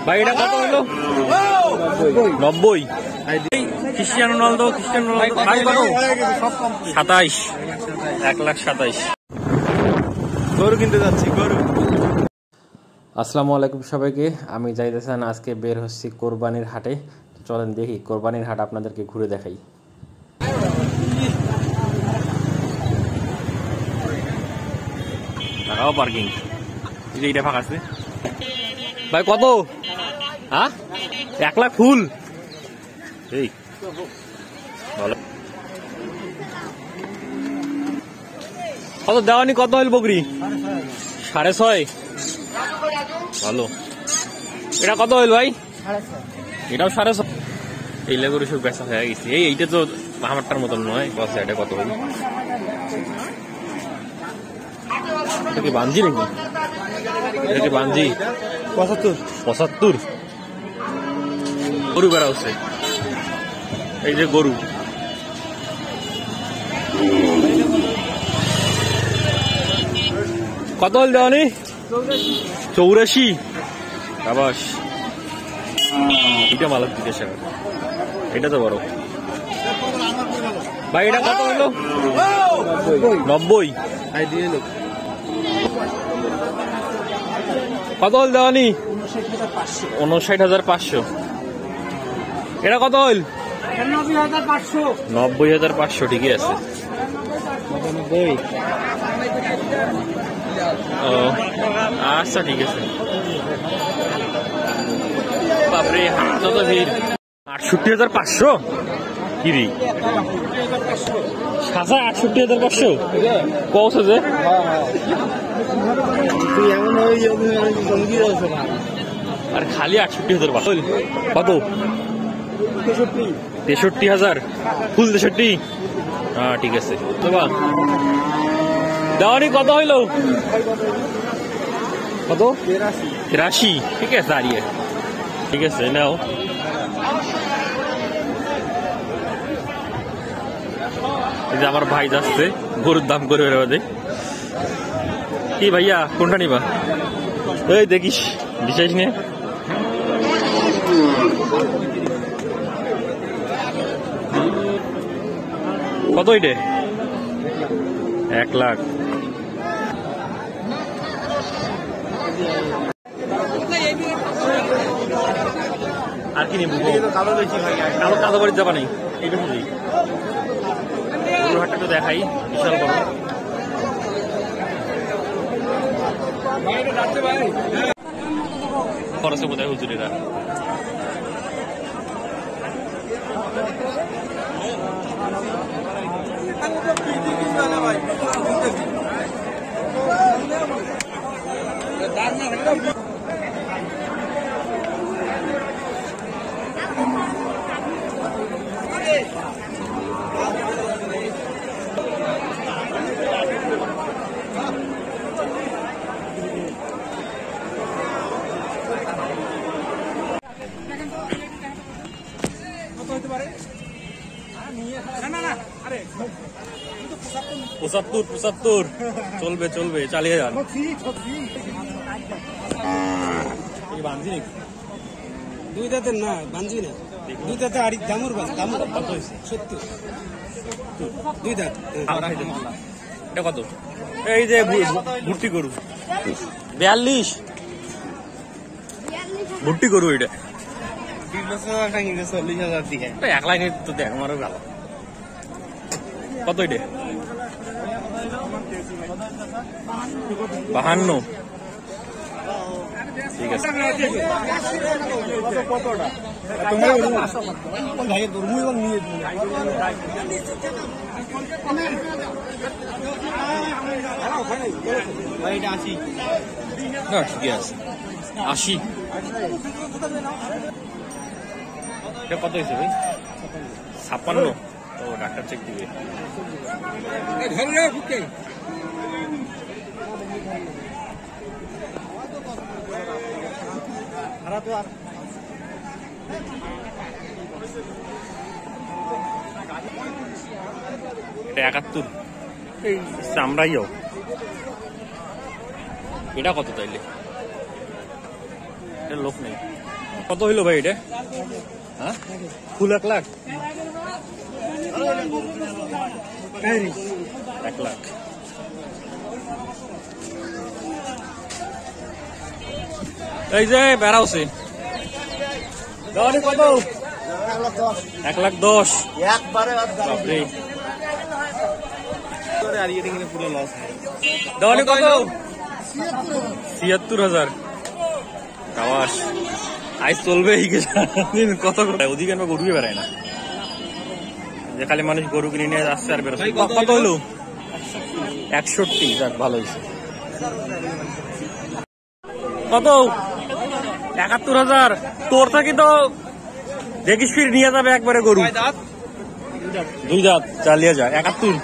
ভাই এটা কত হলো? 90। Cristiano Ronaldo 27। 1,27,000 গরু কিনতে যাচ্ছি গরু। আসসালামু আলাইকুম সবাইকে, আমি জাহিদ হাসান। আজকে বের হচ্ছি কোরবানির হাটে। চলেন দেখি কোরবানির হাট আপনাদেরকে ঘুরে দেখাই। পার্কিং এইটা ফাঁকা আছে। ভাই কত? হ্যাঁ 1 লাখ ফুল। এই ভালো কত দেওয়ানি? কত হইল বকরি? 6.5। ভালো। এটা কত হইল ভাই? এটাও 6.5। এই লেগুলো সব বেচা হয়ে গেছে। এইটা তো আমারটার মতন নয়। এটা কত হইল? এটা কি বাঞ্জি নাকি? এটা কি বাঞ্জি? 75। গরু বেড়া হচ্ছে। এই যে গরু, কত হল দেওয়ানি? 84। আবাস এটা মালক বিদেশ। এটা তো বড় ভাই। এটা কত হইলো? 90। কত হল দেওয়ানি? 59,500। এটা কত হইল? 90,500। ঠিকই আছে। আচ্ছা ঠিক আছে। বাপরে কত ভিড়। 68,500 কি রে? 68,500 কৌছে যে আর খালি 68,500। কত? 63,000 ফুল 63। হ্যাঁ ঠিক আছে। দেওয়ানি কত হইল? কত? 83। ঠিক আছে। দাঁড়িয়ে ঠিক আছে নাও। এই যে আমার ভাই যাচ্ছে গরুর দাম করে বেরোবে। কি ভাইয়া কোনটা নিবা? এই দেখিস বিশেষ নিয়ে। কত এটা? 1 লাখ। আর কি নিবো? কালো বাড়ি যাবা নেই? এইটা বুঝি গরুর হাটটা তো দেখাই, বিশাল বড়। খরচে বোধ হয় হুজুরেরা। পঁচাত্তর। চলবে চালিয়ে যান। বাঞ্জি নাকি? 2 দাঁতের না, বাঞ্জি না। 2 দাঁতে আড়ি দামুর বাস। দামুর কত হয়েছে? 70। 2 দাঁত। এটা কত? এই যে ভুট্টি গরু 42। ভুট্টি গরু এটা 40,000 দিকে। 1 লাখ তো দেখ আমারও ভালো। কত এটা? 52। ঠিক আছে। ঠিকই আছে। 80। এটা কত হয়েছে ভাই? 56। ও ডাক্তার চেক দিবে। এটা 71। এই চামড়াইও। এটা কত তাইলে? এটা লোক নেই। কত হইলো ভাই এটা? হ্যাঁ, ফুল 1 লাখ। 1 লাখ। এই যে বেড়াওছে কত? 1,10,000। বাপরে, দেওয়ানি কত? 76,000। কাওয়াস আজ চলবে কত অধিকার গরুই বেড়ায় না, যে খালি মানুষ গরু কিনে নিয়ে আসছে আর বেরোচ্ছে। কত হইলো? 61। যাক, ভালো হয়েছে। কত? 71,000। তোর থাকি তো দেখিস ফির নিয়ে যাবে একবারে গরু। 2 দাঁত চালিয়ে যা। 71।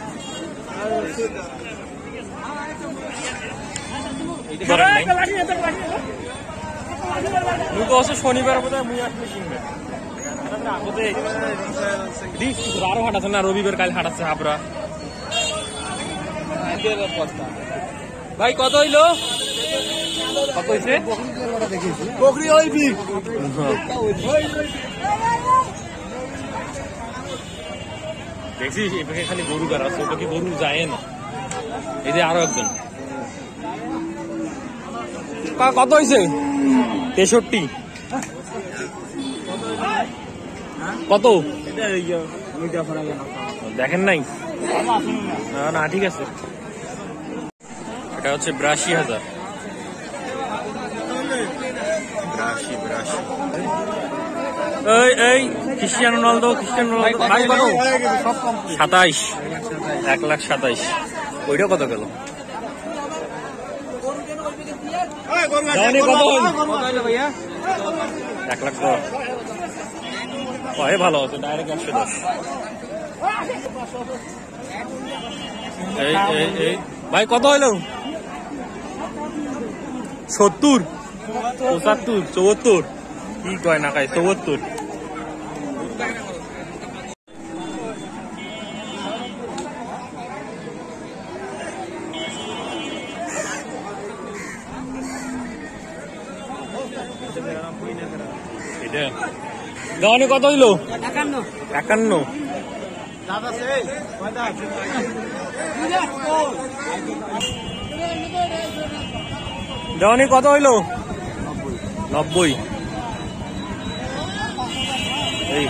শনিবার আরো হাঁটাচ্ছে না, রবিবার কাল হাঁটাচ্ছে হাবরা। ভাই কত হইলো? কত হয়েছে? দেখছিস এটাকে খালি গরু বেড়াচ্ছে, ওটা কি গরু যায় না? এই যে আরো একজন। কত হয়েছে? 63। কত দেখেন নাই? না ঠিক আছে। এটা হচ্ছে 82,000। 82। এই ক্রিস্টিয়ানো রোনালদো। 27। 1,27,000। ওইটা কত গেল? কত হইল ভাইয়া? 1,10,000। ভালো হতো ডাইরেক্ট 110। ভাই কত হইল? 70, 75, 74। কি কয় না খাই? 74। দেওয়ানি কত হইলো? 51। দেওয়ানি কত হইলো? 90। এই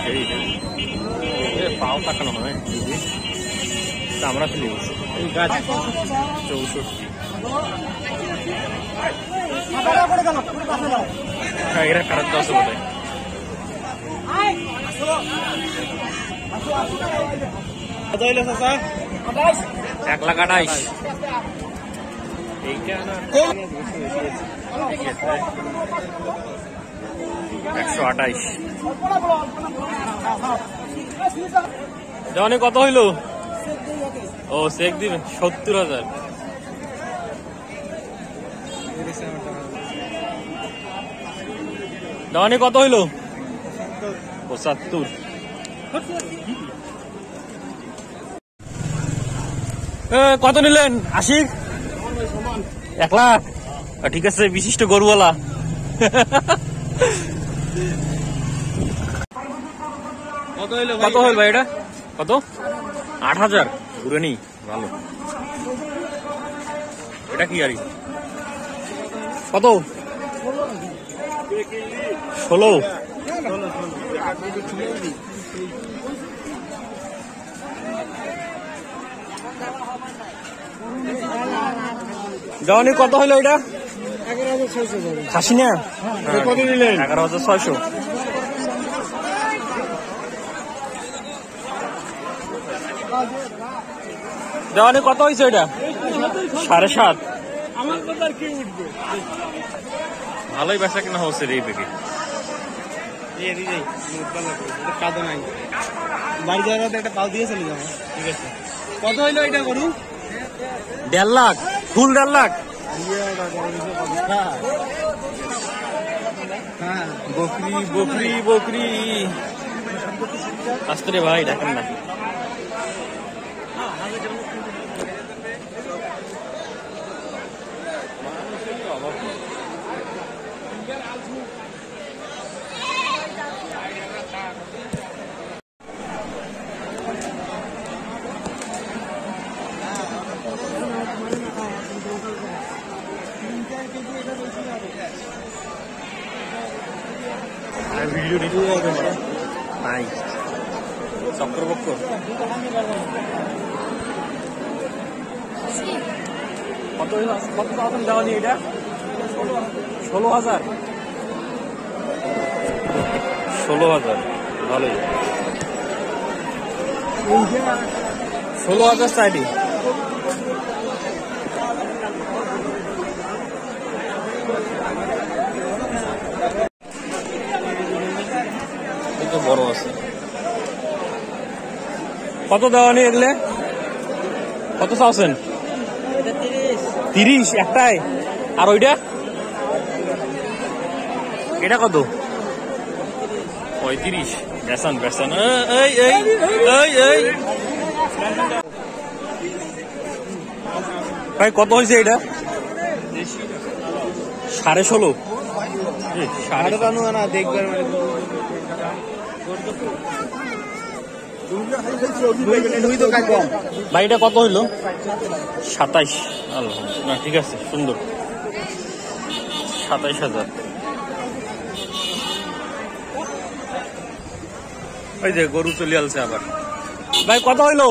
পাও তাকানো হয় আমরা ফেলে গেছি। 64। এরা খারাপ তো আছে বোধ হয়। 1,28,000। এইটা 128। দেওয়ানি কত হইলো? ও চেক দিবে। 70,000। দেওয়ানি কত হইলো? 75। কত নিলেন? 80। 1 লাখ। ঠিক আছে, বিশিষ্ট গরুওয়ালা। কত হইল ভাই এটা? কত? 8,000। ঘুরে নি ভালো। এটা কি গাড়ি? কত? 16। দেওয়ানি কত হইলো এটা? 11,600। খাসি না? কত নিলেন? 11,600। দেওয়ানি কত হয়েছে এটা? 7.5। আমার কথা আর কি উঠবে? ভালোই বেচা কিনা হচ্ছে রে এই পেকে। কাদা নাই, বাড়ি যাওয়ার একটা পাল দিয়ে চলে যাবো। ঠিক আছে। কত হইলো এটা গরু? 1.5 লাখ। ফুল 1.5 লাখ। বকরি বকরি বকরি। আসতে রে ভাই, দেখেন না। ভিডিও নাই চক্রবক্ষ কত কত টাকা দেওয়া নি এটা 16,000 16,000 ভালোই 16,000 সাইডি বড় আছে কত দেওয়া নি এগুলো কত চাওছেন 30 একটাই আর ওইটা এটা কত 35 বেসান বেসান এই এই এই এই ভাই কত হয়েছে এটা 16.5 সাড়ে টানো না দেখবার ভাই এটা কত হইলো 27 না ঠিক আছে সুন্দর 27,000 ওই যে গরু চলে আসছে আবার ভাই কত হইলো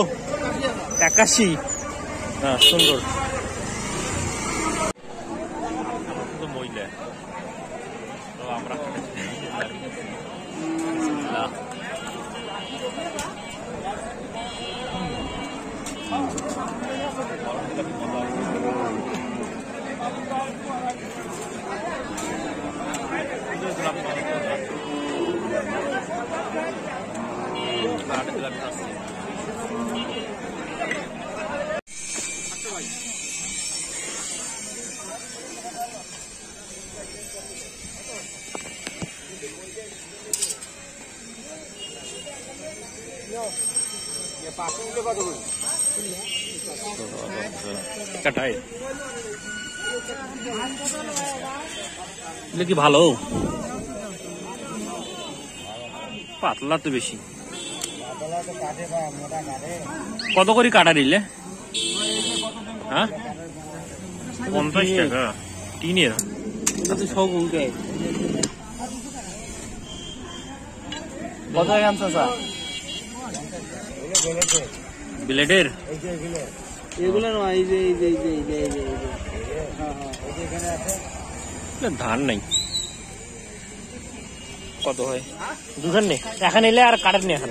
81 হ্যাঁ সুন্দর মহিলা তো আমরা কাটাই কি ভালো পাতলা তো বেশি কত করে কাটা দিলে হ্যাঁ 50 টাকা টিনের সব উল্টে কত আনছো স্যার ব্লেডের এগুলো নয় এই যে এই যে এই যে এই যে ধান নাই কত হয় দুখান নেই এখন এলে আর কাটেন নি এখন